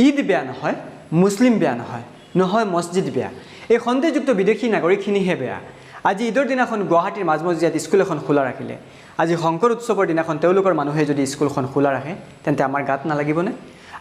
ঈদ বেয়া নহয়, মুছলিম বেয়া নহয়, নহয় মছজিদ বেয়া, এই সন্দেহযুক্ত বিদেশী নাগৰিকখিনিহে বেয়া। আজি ঈদৰ দিনাখন গুৱাহাটীৰ মাজমজিয়াত স্কুল এখন খোলা ৰাখিলে, আজি শংকৰ উৎসৱৰ দিনাখন তেওঁলোকৰ মানুহে যদি স্কুলখন খোলা ৰাখে তেন্তে আমাৰ গাত নালাগিবনে?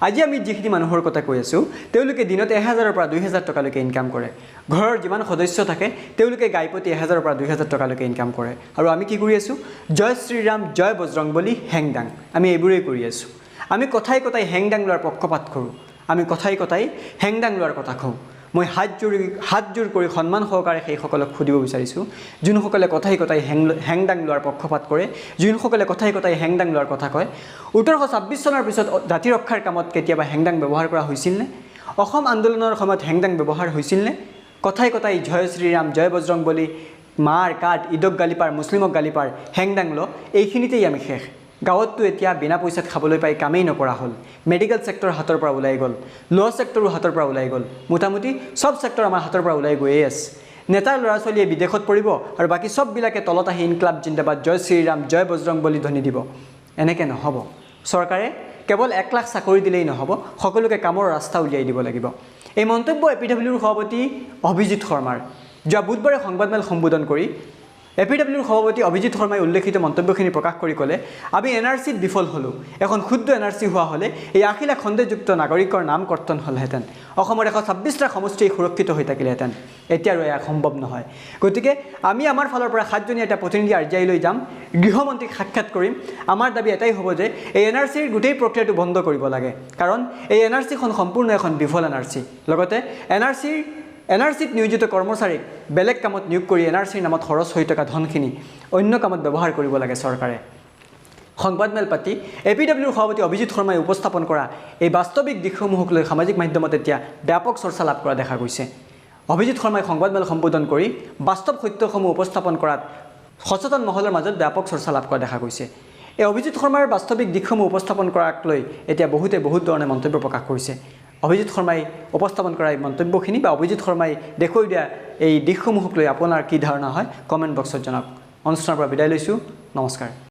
আজি আমি যিখিনি মানুহৰ কথা কৈ আছোঁ তেওঁলোকে দিনত 1000ৰ পৰা 2000 টকালৈকে ইনকাম কৰে। ঘৰৰ যিমান সদস্য থাকে তেওঁলোকে গাইপতি 1000ৰ পৰা 2000 টকালৈকে ইনকাম কৰে। আৰু আমি কি কৰি আছোঁ? জয় শ্ৰীৰাম, জয় বজৰংবলী, হেংদাং, আমি এইবোৰেই কৰি আছোঁ। আমি কথাই কথাই হেংদাং লোৱাৰ পক্ষপাত কৰোঁ, আমি কথাই কথাই হেংদাং লোৱাৰ কথা কওঁ। মই হাত জোৰ কৰি সন্মান সহকাৰে সেইসকলক সুধিব বিচাৰিছোঁ যোনসকলে কথাই কথাই হেংদাং লোৱাৰ পক্ষপাত কৰে, যোনসকলে কথাই কথাই হেংদাং লোৱাৰ কথা কয়। 1826 চনৰ পিছত জাতি ৰক্ষাৰ কামত কেতিয়াবা হেংদাং ব্যৱহাৰ কৰা হৈছিলনে? অসম আন্দোলনৰ সময়ত হেংদাং ব্যৱহাৰ হৈছিলনে? কথাই কথাই জয় শ্ৰীৰাম, জয় বজৰংবলী, মাৰ কাট, ঈদক গালি পাৰ, মুছলিমক গালি পাৰ, হেংদাং ল, এইখিনিতেই আমি শেষ। গাঁৱততো এতিয়া বিনা পইচাত খাবলৈ পাই কামেই নকৰা হ'ল। মেডিকেল ছেক্টৰ হাতৰ পৰা ওলাই গ'ল, ল' ছেক্টৰো হাতৰ পৰা ওলাই গ'ল, মোটামুটি চব ছেক্টৰ আমাৰ হাতৰ পৰা ওলাই গৈয়ে আছে। নেতাৰ ল'ৰা ছোৱালীয়ে বিদেশত পঢ়িব আৰু বাকী চববিলাকে তলত আহি ইনকলাব জিন্দাবাদ, জয় শ্ৰীৰাম, জয় বজৰংবলী ধ্বনি দিব। এনেকৈ নহ'ব। চৰকাৰে কেৱল 1 লাখ চাকৰি দিলেই নহ'ব, সকলোকে কামৰ ৰাস্তা উলিয়াই দিব লাগিব। এই মন্তব্য APWৰ সভাপতি অভিজিত শৰ্মাৰ। যোৱা বুধবাৰে সংবাদমেল সম্বোধন কৰি APWৰ সভাপতি অভিজিত শৰ্মাই উল্লেখিত মন্তব্যখিনি প্ৰকাশ কৰি ক'লে, আমি NRCত বিফল হ'লোঁ। এখন শুদ্ধ NRC হোৱা হ'লে এই 80 লাখ সন্দেহযুক্ত নাগৰিকৰ নাম কৰ্তন হ'লহেঁতেন। অসমৰ 126টা সমষ্টি সুৰক্ষিত হৈ থাকিলেহেঁতেন। এতিয়া আৰু এয়া সম্ভৱ নহয়। গতিকে আমি আমাৰ ফালৰ পৰা 7জনীয়া এটা প্ৰতিনিধি RJI লৈ যাম, গৃহমন্ত্ৰীক সাক্ষাৎ কৰিম। আমাৰ দাবী এটাই হ'ব যে এই NRCৰ গোটেই প্ৰক্ৰিয়াটো বন্ধ কৰিব লাগে, কাৰণ এই NRCখন সম্পূৰ্ণ এখন বিফল NRC। লগতে NRCত নিয়োজিত কৰ্মচাৰীক বেলেগ কামত নিয়োগ কৰি NRCৰ নামত খৰচ হৈ থকা ধনখিনি অন্য কামত ব্যৱহাৰ কৰিব লাগে চৰকাৰে। সংবাদমেল পাতি APWৰ সভাপতি অভিজিত শৰ্মাই উপস্থাপন কৰা এই বাস্তৱিক দিশসমূহক লৈ সামাজিক মাধ্যমত এতিয়া ব্যাপক চৰ্চা লাভ কৰা দেখা গৈছে। অভিজিত শৰ্মাই সংবাদমেল সম্বোধন কৰি বাস্তৱ সত্যসমূহ উপস্থাপন কৰাত সচেতন মহলৰ মাজত ব্যাপক চৰ্চা লাভ কৰা দেখা গৈছে। এই অভিজিত শৰ্মাৰ বাস্তৱিক দিশসমূহ উপস্থাপন কৰাক লৈ এতিয়া বহুত ধৰণে মন্তব্য প্ৰকাশ কৰিছে। অভিজিত শৰ্মাই উপস্থাপন কৰা এই মন্তব্যখিনি বা অভিজিত শৰ্মাই দেখুৱাই দিয়া এই দিশসমূহক লৈ আপোনাৰ কি ধাৰণা হয় কমেণ্ট বক্সত জনাওক। অনুষ্ঠানৰ পৰা বিদায় লৈছোঁ, নমস্কাৰ।